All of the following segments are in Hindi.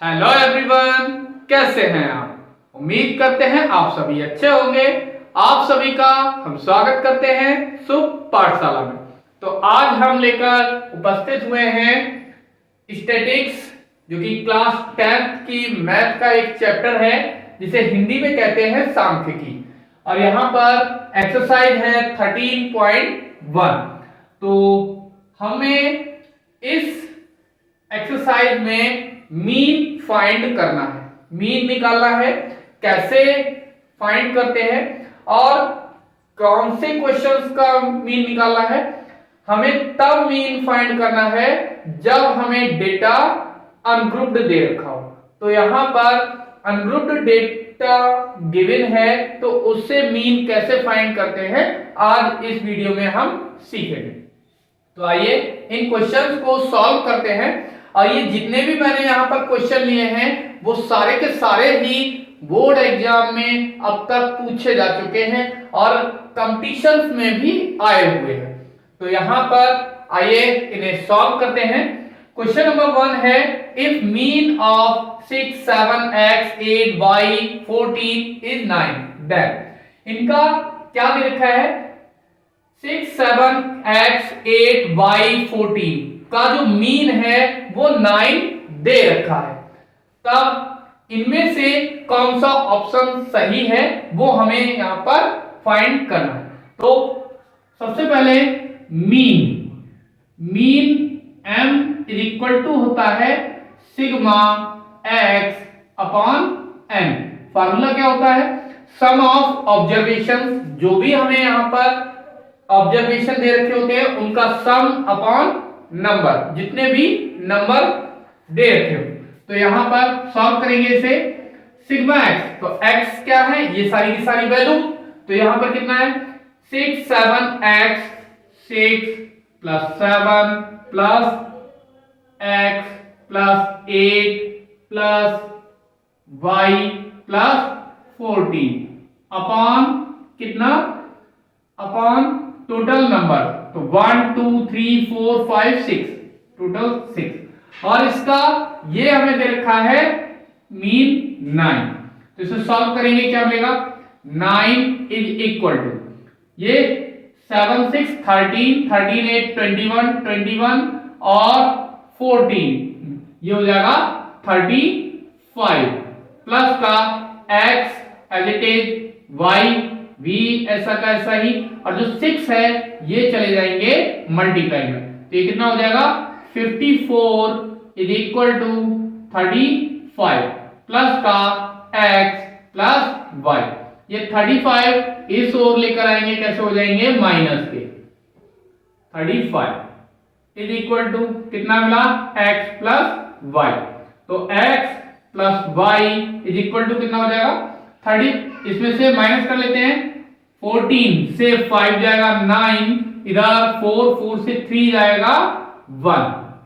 हेलो एवरीवन, कैसे हैं आप। उम्मीद करते हैं आप सभी अच्छे होंगे। आप सभी का हम स्वागत करते हैं शुभ पाठशाला में। तो आज हम लेकर उपस्थित हुए हैं स्टैटिक्स, जो कि क्लास 10th की मैथ का एक चैप्टर है, जिसे हिंदी में कहते हैं सांख्यिकी। और यहाँ पर एक्सरसाइज है 13.1। तो हमें इस एक्सरसाइज में मीन फाइंड करना है, मीन निकालना है। कैसे फाइंड करते हैं और कौन से क्वेश्चंस का मीन निकालना है, हमें तब मीन फाइंड करना है जब हमें डेटा अनग्रुप्ड दे रखा हो। तो यहां पर अनग्रुप्ड डेटा गिवन है, तो उससे मीन कैसे फाइंड करते हैं आज इस वीडियो में हम सीखेंगे। तो आइए इन क्वेश्चंस को सॉल्व करते हैं। और ये जितने भी मैंने यहाँ पर क्वेश्चन लिए हैं वो सारे के सारे ही बोर्ड एग्जाम में अब तक पूछे जा चुके हैं और कंपटीशंस में भी आए हुए हैं। तो यहाँ पर आइए इन्हें सॉल्व करते हैं। क्वेश्चन नंबर 1 है, if mean of 6, 7, x, 8, y, 14 is 9, then इनका क्या दे रखा है, 6, 7, x, 8, y, 14 का जो मीन है वो 9 दे रखा है। तब इनमें से कौन सा ऑप्शन सही है वो हमें यहां पर फाइंड करना है। तो सबसे पहले mean m is equal to होता है sigma x upon n। Formula क्या होता है, सम ऑफ ऑब्जर्वेशन, जो भी हमें यहां पर ऑब्जर्वेशन दे रखे होते हैं उनका सम अपॉन नंबर, जितने भी नंबर दे रखे हो। तो यहां पर सॉल्व करेंगे इसे, सिग्मा x, तो x क्या है, ये सारी की सारी वैल्यू। तो यहां पर कितना है, 6, 7x, 6 plus 7 plus x plus 8 plus y plus 14 upon कितना, अपॉन टोटल नंबर। तो 1 2 3 4 5 6, टोटल 6। और इसका ये हमें दे रखा है मीन 9। तो इसे सॉल्व करेंगे, क्या मिलेगा, 9 इज इक्वल टू ये 7 6 13 13 8 21 21 और 14, ये हो जाएगा 35 प्लस का x as it is, y भी ऐसा का ऐसा ही, और जो 6 है ये चले जाएंगे मल्टीप्लाई में। तो ये कितना हो जाएगा, 54 इज इक्वल टू 35 प्लस का x प्लस y। ये 35 इस ओर लेकर आएंगे, कैसे हो जाएंगे, माइनस के। 35 इज इक्वल टू कितना मिला, x प्लस y। तो x plus y is equal to कितना हो जाएगा, 30, इसमें से माइनस कर लेते हैं, 14 से 5 जाएगा 9, इधर 4 से 3 जाएगा 1।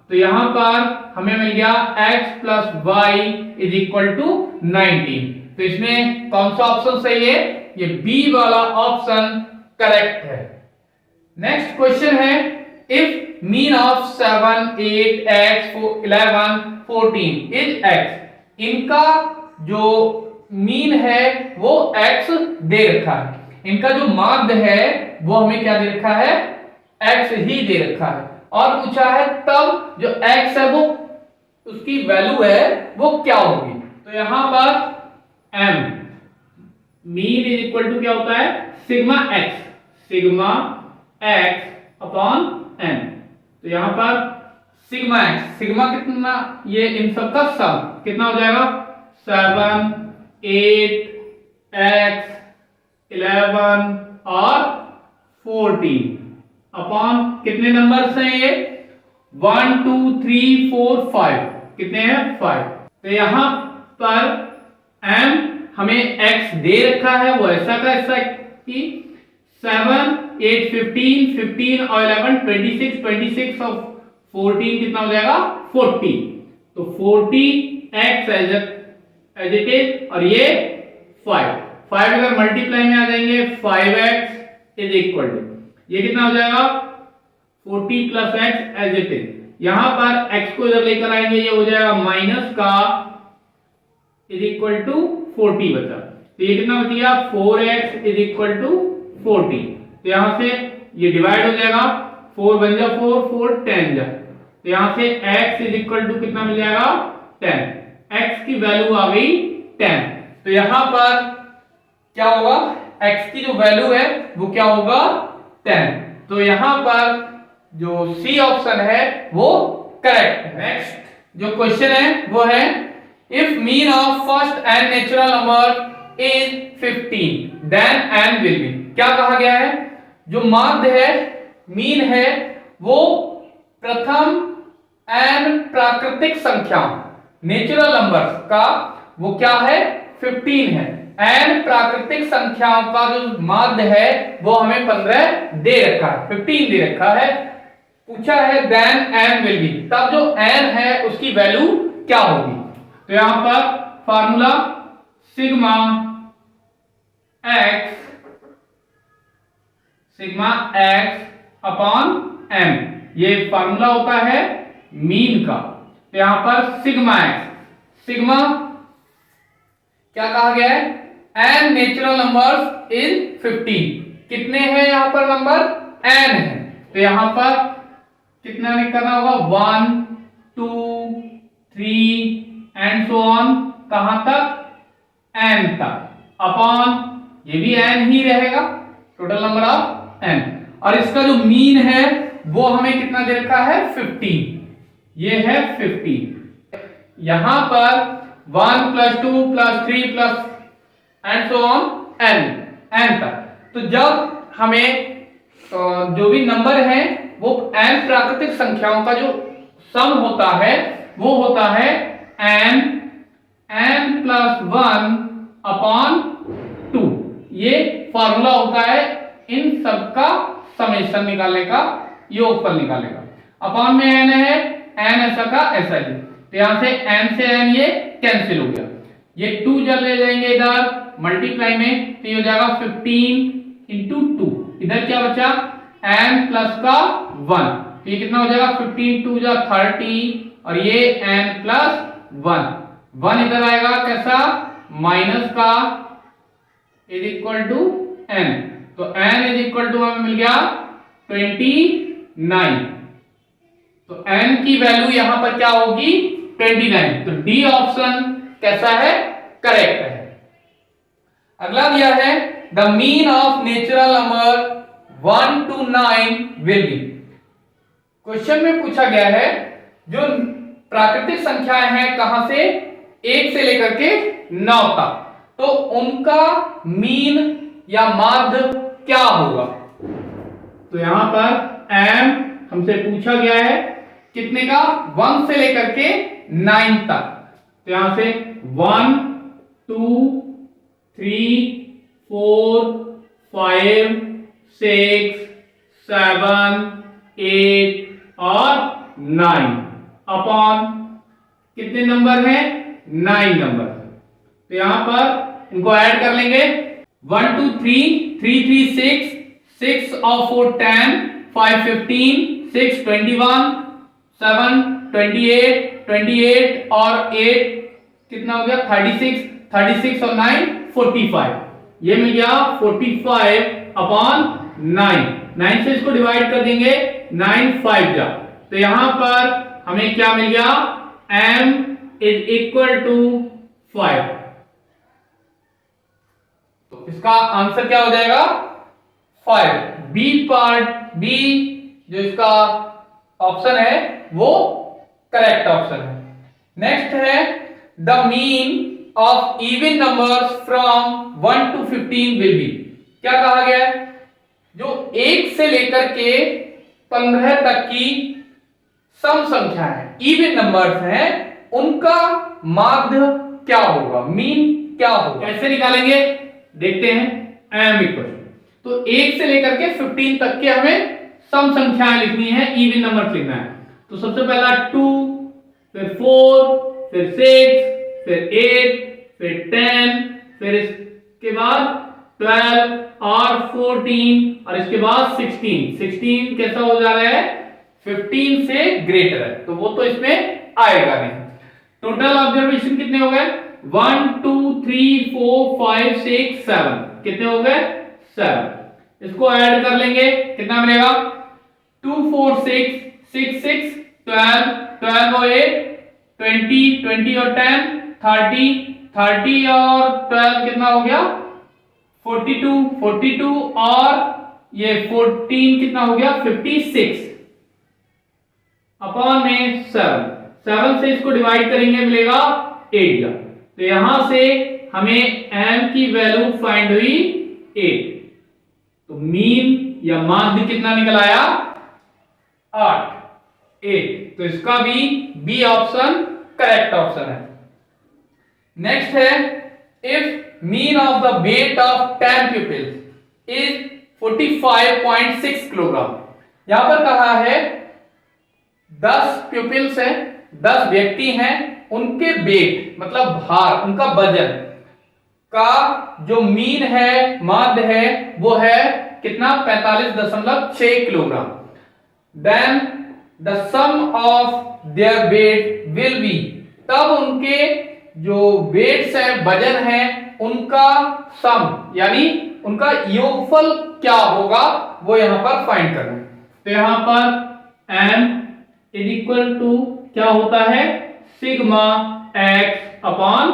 तो यहां पर हमें मिल गया x plus y is equal to 19। तो इसमें कौन सा ऑप्शन सही है, ये बी वाला ऑप्शन करेक्ट है। नेक्स्ट क्वेश्चन है, if mean of 7, 8, x, 11, 14 is x, इनका जो मीन है वो x दे रखा है, इनका जो माध्य है वो हमें क्या दे रखा है, x ही दे रखा है। और पूछा है तब जो x है वो उसकी वैल्यू है वो क्या होगी। तो यहां पर m mean is equal to क्या होता है, सिग्मा x अपॉन n। तो यहां पर सिग्मा x, सिग्मा कितना, ये इन सब का सम कितना हो जाएगा, 7, 8, x, 11 और 14 अपॉन कितने नंबर्स हैं ये, 1 2 3 4 5, कितने हैं, 5। तो यहां पर m हमें x दे रखा है वो ऐसा का ऐसा कि 7 8 15 15 और 11 26 26 और 14 कितना हो जाएगा, 40। तो 40x एज इट इज, और ये 5 अगर मल्टीप्लाई में आ जाएंगे, 5x इज इक्वल टू ये कितना हो जाएगा, 40 plus x as it is. यहां पर x को इधर लेकर आएंगे, ये हो जाएगा माइनस का इज इक्वल टू 40 बचा। तो ये कितना बच गया 4x इज इक्वल टू 40। तो यहां से ये डिवाइड हो जाएगा, 4 बन जा 4 4 10 जा, तो यहां से x इज इक्वल टू कितना मिल जाएगा 10। x की वैल्यू आ गई 10। तो यहां पर क्या होगा, x की जो वैल्यू है वो क्या होगा 10। तो यहां पर जो सी ऑप्शन है वो करेक्ट है। नेक्स्ट जो क्वेश्चन है वो है if mean of first n natural number is 15 then n will be. क्या कहा गया है, जो माध्य है मीन है वो प्रथम एन प्राकृतिक संख्या नेचुरल नंबर का वो क्या है 15 है। एन प्राकृतिक संख्याओं का जो माध्य है वो हमें 15 दे रखा है, 15 दे रखा है। पूछा है देन एन विल बी, तब जो एन है उसकी वैल्यू क्या होगी। तो यहां पर formula sigma x upon m, ये फार्मूला होता है मीन का। तो यहां पर सिग्मा क्या कहा गया है, एन नेचुरल नंबर्स इज 15। कितने हैं यहां पर नंबर, एन है। तो यहां पर कितना करना होगा 1 2 3 एंड सो ऑन, कहां तक एन तक, अपॉन ये भी एन ही रहेगा, टोटल नंबर ऑफ एन। और इसका जो मीन है वो हमें कितना दे रखा है 15, ये है 15। यहां पर 1 + 2 + 3 + एंड सो ऑन एन तक। तो जब हमें जो भी नंबर है वो एन प्राकृतिक संख्याओं का जो सम होता है वो होता है n + 1 अपॉन 2। ये फार्मूला होता है इन सब का समेशन निकालने का, योगफल निकालने का। अपॉन में n है, n ऐसा का ऐसा ही, तो यहां से n से n ये कैंसिल हो गया, ये 2 जब ले जाएंगे इधर मल्टीप्लाई में तो ये हो जाएगा 15 × 2। इधर क्या बचा n प्लस का 1, तो ये कितना हो जाएगा 15 2 जा 30 और ये n + 1 इधर आएगा कैसा माइनस का इज इक्वल टू n। तो n इज इक्वल टू हमें मिल गया 29। तो n की वैल्यू यहां पर क्या होगी 29। तो डी ऑप्शन कैसा है, करेक्ट है। अगला दिया है the mean of natural number 1 to 9 will be. Question में पूछा गया है जो प्राकृतिक संख्याएं हैं कहां से 1 से लेकर के 9 तक, तो उनका मीन या माध्य क्या होगा। तो यहां पर m हमसे पूछा गया है कितने का 1 से लेकर के 9 तक। तो यहां से 1 2 3 4 5 6 7 8 और 9 अपॉन कितने नंबर हैं 9 नंबर। तो यहां पर इनको ऐड कर लेंगे 1 2 3 3 3 6 6 और 4 10 5 15 6 21 7 28 28 और 8 कितना हो गया 36 36 और 9 45। ये मिल गया 45 अपॉन 9 से इसको डिवाइड कर देंगे 9 5 जा। तो यहां पर हमें क्या मिल गया m इज इक्वल टू 5। तो इसका आंसर क्या हो जाएगा 5। बी पार्ट बी जो इसका ऑप्शन है वो करेक्ट ऑप्शन है। नेक्स्ट है the mean of even numbers from 1 to 15 will be. क्या कहा गया है, जो 1 से लेकर के 15 तक की सम संख्या है इवन नंबर्स हैं उनका माध्य क्या होगा, मीन क्या होगा। कैसे निकालेंगे देखते हैं। m इक्वल तो 1 से लेकर के 15 तक के हमें सम संख्याएं लिखनी है, इवन नंबर लिखना है। तो सबसे पहला 2 फिर 4 फिर 6 फिर 8 फिर 10 फिर इसके बाद 12 और 14 और इसके बाद 16 कैसा हो जा रहा है 15 से ग्रेटर है, तो वो तो इसमें आएगा नहीं। टोटल ऑब्जर्वेशन कितने हो गए 1 2 3 4 5 6 7 कितने हो गए 7। इसको ऐड कर लेंगे कितना मिलेगा 2 4 6 6 6 12 12 और 8 20 20 और 10 30 30 और 12 कितना हो गया 42 42 और ये 14 कितना हो गया 56 अपॉन में 7 7 से इसको डिवाइड करेंगे मिलेगा 8 तो यहां से हमें m की वैल्यू फाइंड हुई 8। तो मीन या माध्य कितना निकल आया 8 तो इसका भी बी ऑप्शन करेक्ट ऑप्शन है। नेक्स्ट है if mean of the weight of 10 pupils is 45.6 kilogram. यहां पर कहा है 10 प्यूपिल्स हैं 10 व्यक्ति हैं उनके वेट मतलब भार उनका वजन का जो मीन है माध्य है वो है कितना 45.6 kilogram. Then the sum of their weight will be तब उनके जो वेट्स है वजन है उनका सम यानी उनका योगफल क्या होगा वो यहां पर फाइंड करना है। तो यहां पर m इज इक्वल टू क्या होता है सिग्मा x अपॉन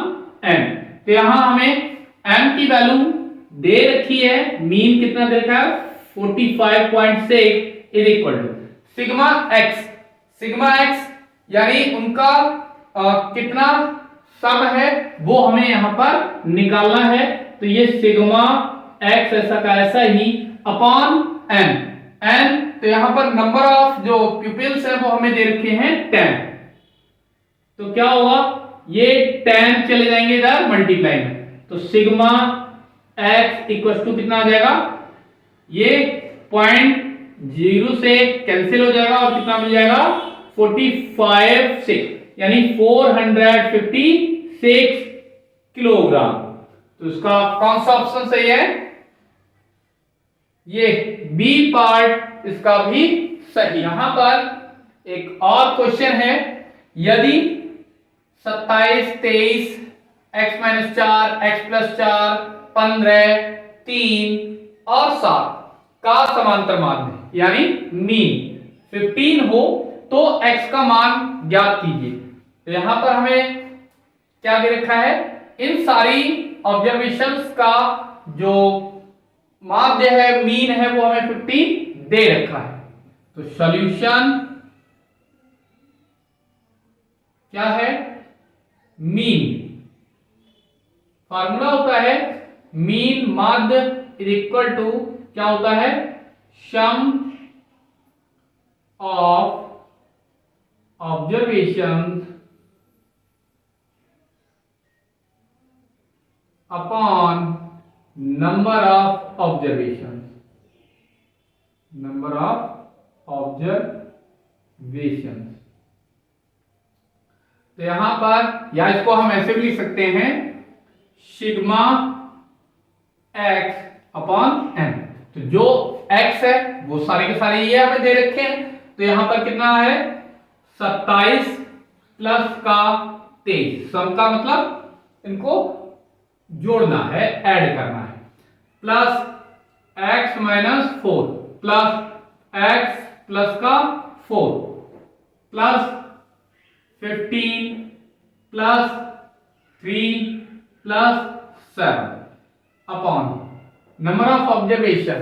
n। तो यहां हमें m की वैल्यू दे रखी है मीन कितना दे रखा है 45.6 is equal to sigma x यानी उनका कितना सम है वो हमें यहां पर निकालना है। तो ये सिग्मा x ऐसा का ऐसा ही अपॉन n तो यहां पर नंबर ऑफ जो प्यूपिल्स है वो हमें दे रखे हैं 10। तो क्या होगा ये 10 चले जाएंगे इधर मल्टीप्लाई में तो सिग्मा x इक्वल टू कितना आ जाएगा ये 0.0 से कैंसिल हो जाएगा और कितना मिल जाएगा 45.6 यानी 456 किलोग्राम। तो इसका कौन सा ऑप्शन सही है ये बी पार्ट इसका भी सही। यहां पर एक और क्वेश्चन है यदि 27 23 x - 4 x + 4 15 3 और 7 का समांतर माध्य यानी मीन 15 हो तो x का मान ज्ञात कीजिए। तो यहां पर हमें क्या दे रखा है इन सारी ऑब्जर्वेशंस का जो माध्य है मीन है वो हमें 15 दे रखा है। तो सॉल्यूशन क्या है मीन फार्मूला होता है मीन माध्य इज इक्वल टू क्या होता है sum of observations upon number of observations तो यहां पर या इसको हम ऐसे भी लिख सकते हैं सिग्मा x अपॉन n। तो जो x है वो सारे के सारे ये हमें दे रखे हैं। तो यहां पर कितना है 27 प्लस का 23 सम का मतलब इनको जोड़ना है ऐड करना है plus x - 4 plus x plus का 4 plus 15 plus 3 plus 7 upon number of observation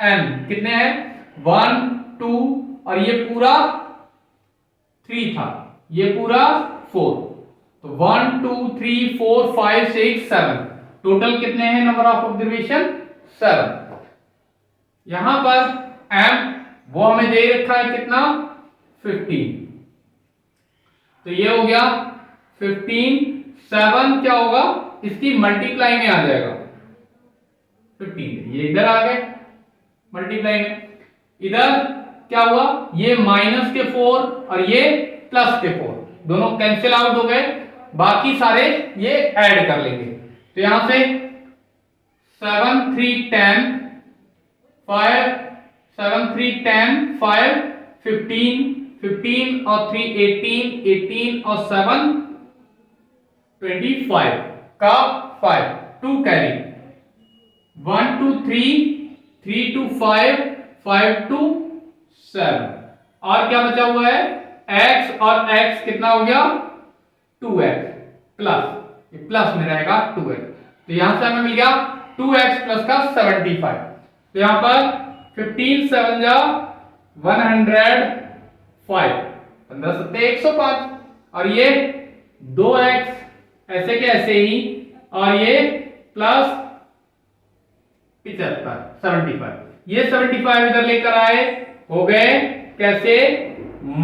n कितने हैं 1 2 और ये पूरा 3 था ये पूरा 4 तो 1 2 3 4 5 6 7 टोटल कितने हैं नंबर ऑफ ऑब्जर्वेशन 7। यहां पर m वो हमें दे रखा है कितना 15 तो ये हो गया 15 7 क्या होगा इसकी मल्टीप्लाई में आ जाएगा 15 ये इधर आ गए मल्टीप्लाई में इधर क्या हुआ ये माइनस के 4 और ये प्लस के 4 दोनों कैंसिल आउट हो गए बाकी सारे ये ऐड कर लेंगे। तो यहां से 7 3 10 5 7 3 10 5 15 15 और 3 18 18 और 7 25 का 5 2 कैरी 1 2 3 3 2 5 5 2 7 और क्या बचा हुआ है x और x कितना हो गया 2x प्लस ये प्लस में रहेगा 2x तो यहां से हमें मिल गया 2x प्लस का 75 तो यहां पर 15 7 जा 105 15 7 105 और ये 2x ऐसे के ऐसे ही और ये प्लस 75 75 ये 75 इधर लेकर आए हो गए कैसे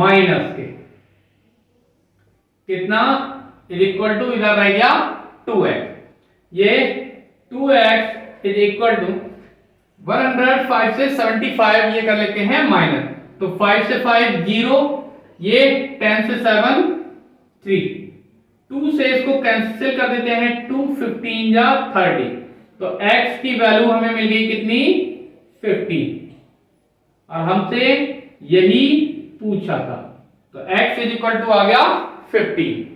माइनस के कितना इज इक्वल टू इधर रह गया 2x ये 2x इज इक्वल टू 105 से 75 ये कर लेते हैं माइनस तो 5 से 5 0 ये 10 से 7 3 2 से इसको कैंसिल कर देते हैं 2 15 या 30 तो x की वैल्यू हमें मिल गई कितनी 15 और हमसे यही पूछा था तो x इज इक्वल टू आ गया 15